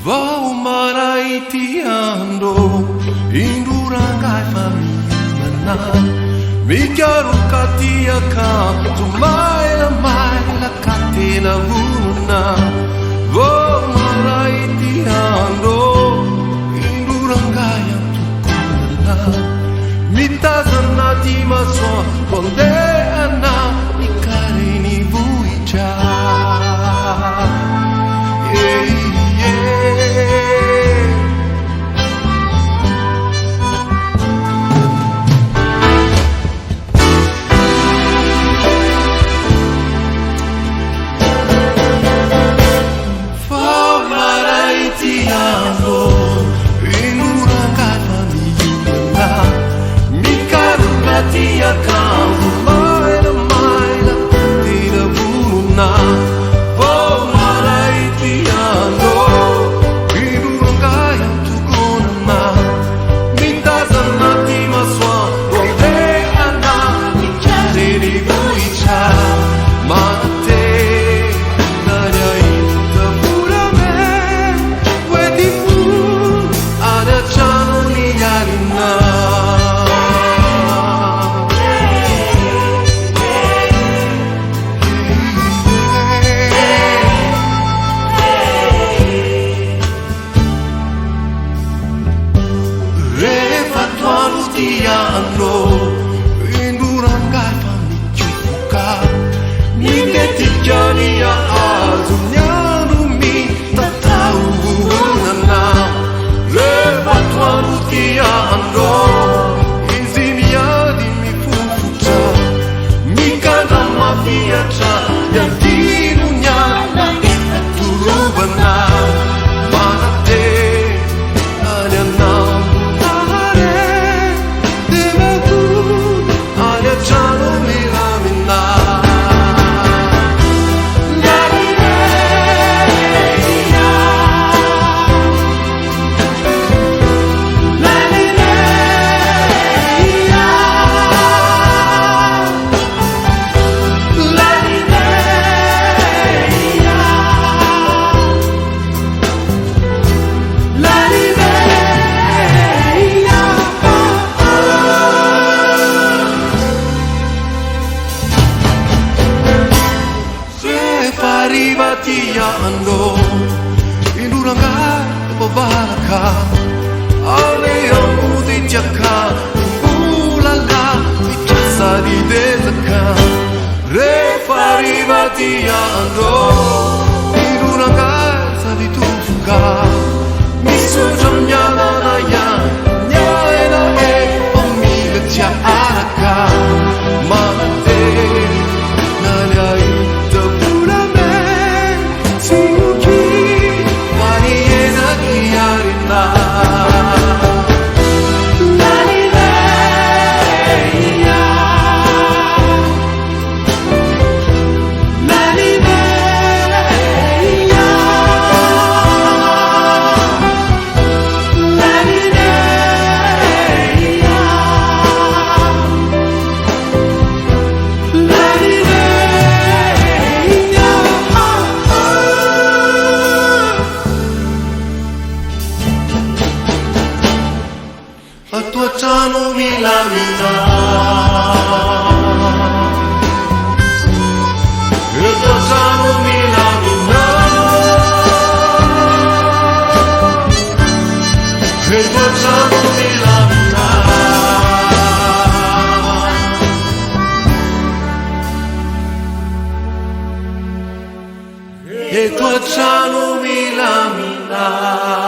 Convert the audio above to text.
Vau maraitiando indurangai famina Michiaro katia ka tumaila maila katina vuna Vau maraitiando indurangai tukuna Mitazana di maswa kondeana ikarini vuicha Indurangai pamichuka Ningeti jani ya azunyanu mi tatau nana Leva tuanu tiando Izimia di mi fufuta Mikana mafia cha Yantiru nyana Turubana Manate Anyana Arrivatiando Indurangai Babaraka Aleo Mudi Jaka Ulala Pichasa di Desaka Refa arrivatiando Indurangai Savitufuka Misu Jamnyana Naya Nyaena E Omile Tia Araka Mamate Nanyai La tua ciano mi lamina La tua ciano mi lamina La tua ciano mi lamina La tua ciano mi lamina